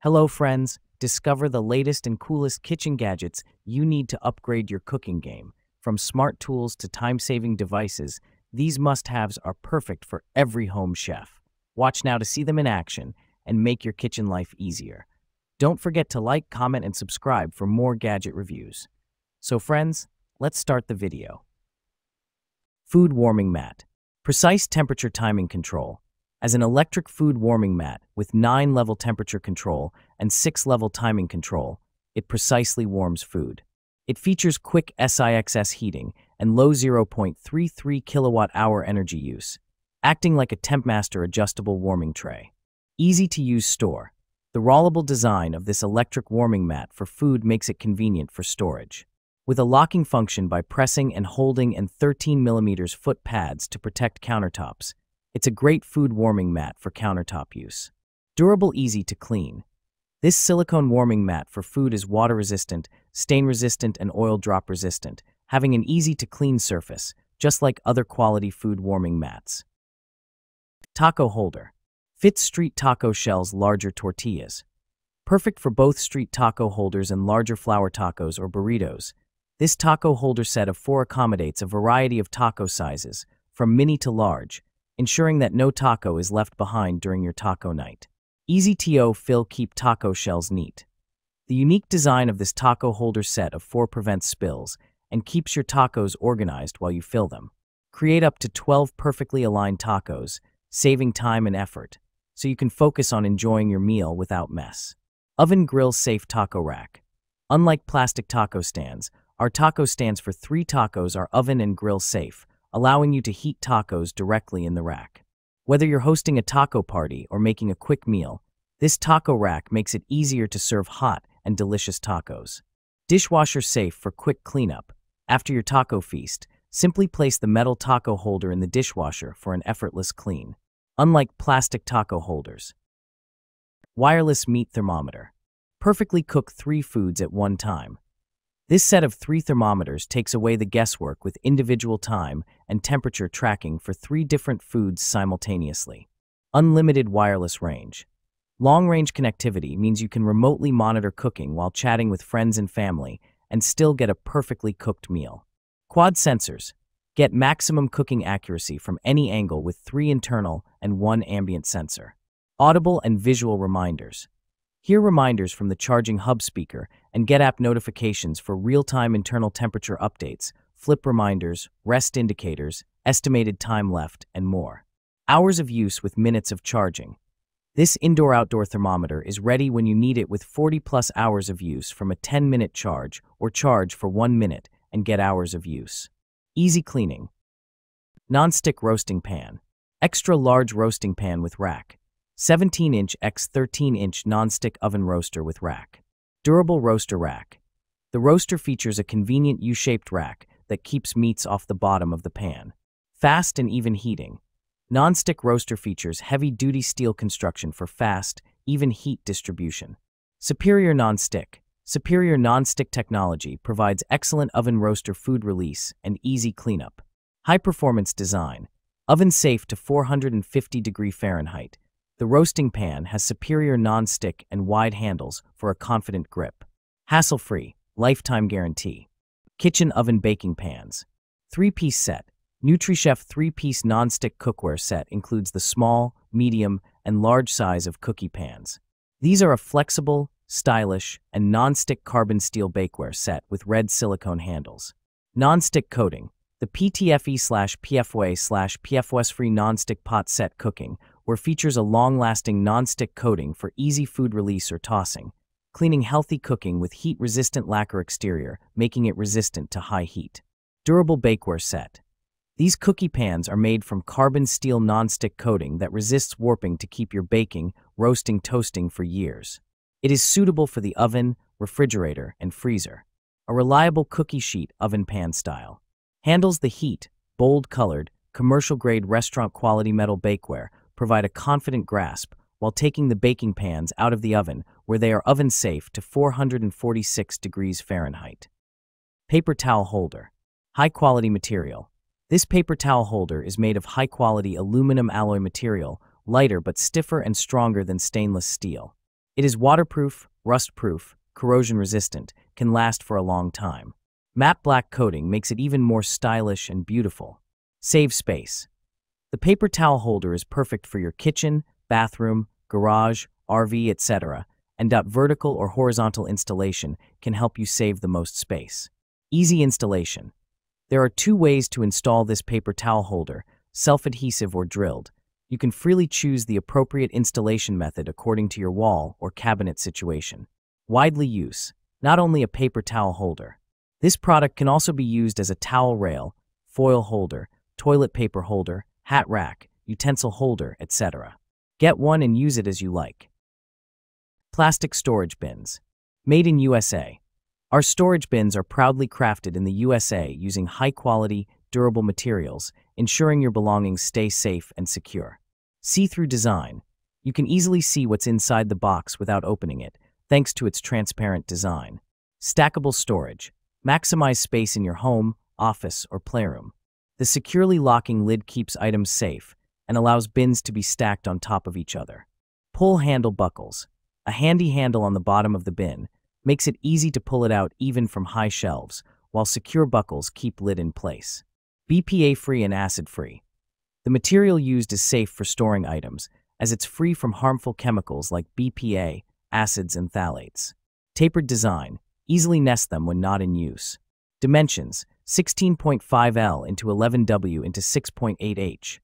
Hello friends, discover the latest and coolest kitchen gadgets you need to upgrade your cooking game. From smart tools to time-saving devices, these must-haves are perfect for every home chef. Watch now to see them in action and make your kitchen life easier. Don't forget to like, comment, and subscribe for more gadget reviews. So friends, let's start the video. Food warming mat. Precise temperature timing control. As an electric food warming mat with 9-level temperature control and 6-level timing control, it precisely warms food. It features quick SIXS heating and low 0.33 kilowatt-hour energy use, acting like a TempMaster adjustable warming tray. Easy-to-use store. The rollable design of this electric warming mat for food makes it convenient for storage. With a locking function by pressing and holding and 13mm foot pads to protect countertops, it's a great food warming mat for countertop use. Durable, easy to clean. This silicone warming mat for food is water-resistant, stain-resistant, and oil drop-resistant, having an easy-to-clean surface, just like other quality food warming mats. Taco holder. Fits street taco shells, larger tortillas. Perfect for both street taco holders and larger flour tacos or burritos. This taco holder set of 4 accommodates a variety of taco sizes, from mini to large, ensuring that no taco is left behind during your taco night. Easy to fill, keep taco shells neat. The unique design of this taco holder set of 4 prevents spills and keeps your tacos organized while you fill them. Create up to 12 perfectly aligned tacos, saving time and effort, so you can focus on enjoying your meal without mess. Oven grill safe taco rack. Unlike plastic taco stands, our taco stands for 3 tacos are oven and grill safe, allowing you to heat tacos directly in the rack. Whether you're hosting a taco party or making a quick meal, this taco rack makes it easier to serve hot and delicious tacos. Dishwasher safe for quick cleanup. After your taco feast, simply place the metal taco holder in the dishwasher for an effortless clean. Unlike plastic taco holders. Wireless meat thermometer. Perfectly cook 3 foods at one time. This set of 3 thermometers takes away the guesswork with individual time and temperature tracking for 3 different foods simultaneously. Unlimited wireless range. Long-range connectivity means you can remotely monitor cooking while chatting with friends and family and still get a perfectly cooked meal. Quad sensors. Get maximum cooking accuracy from any angle with 3 internal and 1 ambient sensor. Audible and visual reminders. Hear reminders from the charging hub speaker and get app notifications for real-time internal temperature updates, flip reminders, rest indicators, estimated time left, and more. Hours of use with minutes of charging. This indoor-outdoor thermometer is ready when you need it with 40+ hours of use from a 10-minute charge or charge for 1 minute and get hours of use. Easy cleaning. Non-stick roasting pan. Extra large roasting pan with rack. 17-inch x 13-inch non-stick oven roaster with rack. Durable roaster rack. The roaster features a convenient U-shaped rack that keeps meats off the bottom of the pan. Fast and even heating. Non-stick roaster features heavy-duty steel construction for fast, even heat distribution. Superior non-stick. Superior non-stick technology provides excellent oven roaster food release and easy cleanup. High-performance design. Oven safe to 450 Fahrenheit. The roasting pan has superior non-stick and wide handles for a confident grip. Hassle-free, lifetime guarantee. Kitchen oven baking pans. 3-piece set. NutriChef 3-piece non-stick cookware set includes the small, medium, and large size of cookie pans. These are a flexible, stylish, and non-stick carbon steel bakeware set with red silicone handles. Non-stick coating. The PTFE/PFWA/PFOS-free non-stick pot set cooking, where features a long-lasting non-stick coating for easy food release or tossing, cleaning healthy cooking with heat-resistant lacquer exterior, making it resistant to high heat. Durable bakeware set. These cookie pans are made from carbon steel non-stick coating that resists warping to keep your baking, roasting, toasting for years. It is suitable for the oven, refrigerator, and freezer. A reliable cookie sheet oven pan style. Handles the heat, bold-colored, commercial-grade restaurant-quality metal bakeware provide a confident grasp while taking the baking pans out of the oven where they are oven-safe to 446 degrees Fahrenheit. Paper towel holder. High-quality material. This paper towel holder is made of high-quality aluminum alloy material, lighter but stiffer and stronger than stainless steel. It is waterproof, rust-proof, corrosion-resistant, can last for a long time. Matte black coating makes it even more stylish and beautiful. Save space. The paper towel holder is perfect for your kitchen, bathroom, garage, RV, etc., and vertical or horizontal installation can help you save the most space. Easy installation. There are 2 ways to install this paper towel holder, self-adhesive or drilled. You can freely choose the appropriate installation method according to your wall or cabinet situation. Widely used. Not only a paper towel holder. This product can also be used as a towel rail, foil holder, toilet paper holder, hat rack, utensil holder, etc. Get one and use it as you like. Plastic storage bins. Made in USA. Our storage bins are proudly crafted in the USA using high-quality, durable materials, ensuring your belongings stay safe and secure. See-through design. You can easily see what's inside the box without opening it, thanks to its transparent design. Stackable storage. Maximize space in your home, office, or playroom. The securely locking lid keeps items safe and allows bins to be stacked on top of each other. Pull handle buckles. A handy handle on the bottom of the bin makes it easy to pull it out even from high shelves, while secure buckles keep lid in place. BPA-free and acid-free. The material used is safe for storing items, as it's free from harmful chemicals like BPA, acids, and phthalates. Tapered design. Easily nest them when not in use. Dimensions: 16.5L into 11W into 6.8H.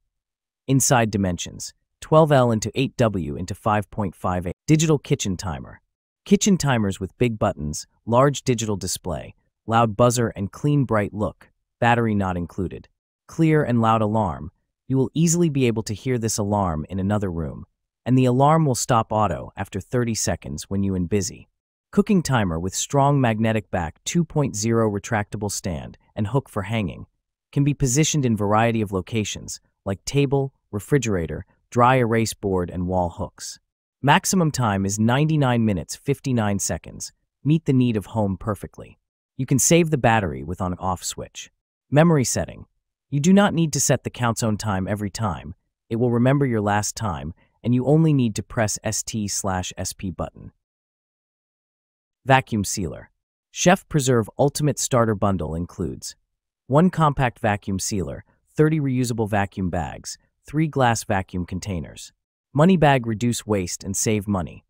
Inside dimensions: 12L into 8W into 5.58. Digital kitchen timer. Kitchen timers with big buttons, large digital display, loud buzzer, and clean bright look. Battery not included. Clear and loud alarm. You will easily be able to hear this alarm in another room, and the alarm will stop auto after 30 seconds when you're busy. Cooking timer with strong magnetic back 2.0 retractable stand and hook for hanging. Can be positioned in variety of locations, like table, refrigerator, dry erase board, and wall hooks. Maximum time is 99 minutes 59 seconds. Meet the need of home perfectly. You can save the battery with on-off switch. Memory setting. You do not need to set the count's own time every time. It will remember your last time, and you only need to press ST/SP button. Vacuum sealer. Chef Preserve Ultimate Starter Bundle includes 1 compact vacuum sealer, 30 reusable vacuum bags, 3 glass vacuum containers. Money bag, reduce waste and save money.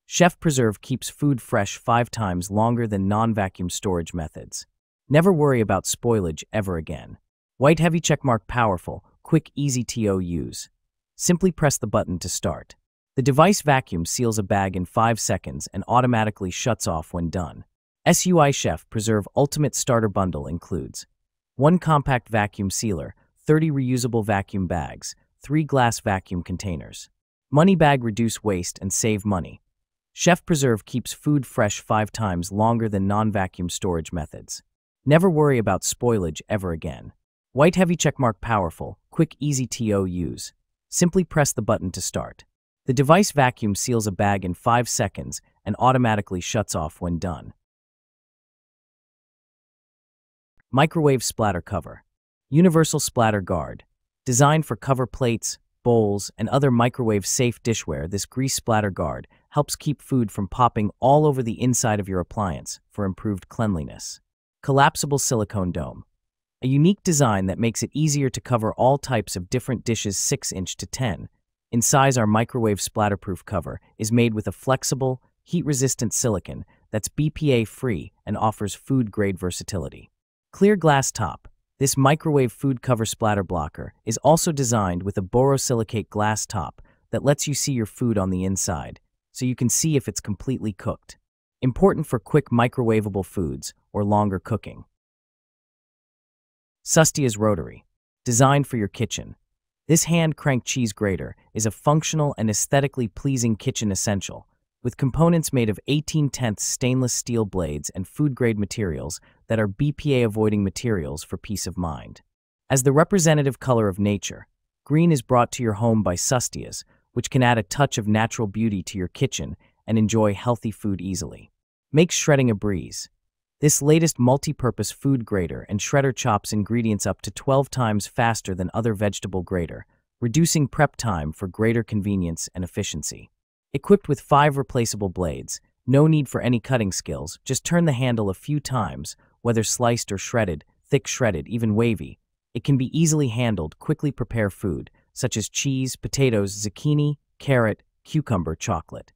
Chef Preserve keeps food fresh 5 times longer than non-vacuum storage methods. Never worry about spoilage ever again. White heavy checkmark, powerful, quick, easy to use. Simply press the button to start. The device vacuum seals a bag in 5 seconds and automatically shuts off when done. SUI Chef Preserve Ultimate Starter Bundle includes 1 compact vacuum sealer, 30 reusable vacuum bags, 3 glass vacuum containers. Money bag, reduce waste and save money. Chef Preserve keeps food fresh 5 times longer than non-vacuum storage methods. Never worry about spoilage ever again. White heavy checkmark, powerful, quick, easy to use. Simply press the button to start. The device vacuum seals a bag in 5 seconds and automatically shuts off when done. Microwave splatter cover. Universal splatter guard. Designed for cover plates, bowls, and other microwave-safe dishware, this grease splatter guard helps keep food from popping all over the inside of your appliance for improved cleanliness. Collapsible silicone dome. A unique design that makes it easier to cover all types of different dishes 6" to 10 in size. Our microwave splatterproof cover is made with a flexible, heat-resistant silicone that's BPA-free and offers food-grade versatility. Clear glass top. This microwave food cover splatter blocker is also designed with a borosilicate glass top that lets you see your food on the inside, so you can see if it's completely cooked. Important for quick microwavable foods or longer cooking. Sustia's Rotary. Designed for your kitchen. This hand-crank cheese grater is a functional and aesthetically pleasing kitchen essential, with components made of 18/10 stainless steel blades and food-grade materials that are BPA-avoiding materials for peace of mind. As the representative color of nature, green is brought to your home by Sustia's, which can add a touch of natural beauty to your kitchen and enjoy healthy food easily. Makes shredding a breeze. This latest multi-purpose food grater and shredder chops ingredients up to 12 times faster than other vegetable grater, reducing prep time for greater convenience and efficiency. Equipped with 5 replaceable blades, no need for any cutting skills, just turn the handle a few times, whether sliced or shredded, thick shredded, even wavy. It can be easily handled, quickly prepare food, such as cheese, potatoes, zucchini, carrot, cucumber, chocolate.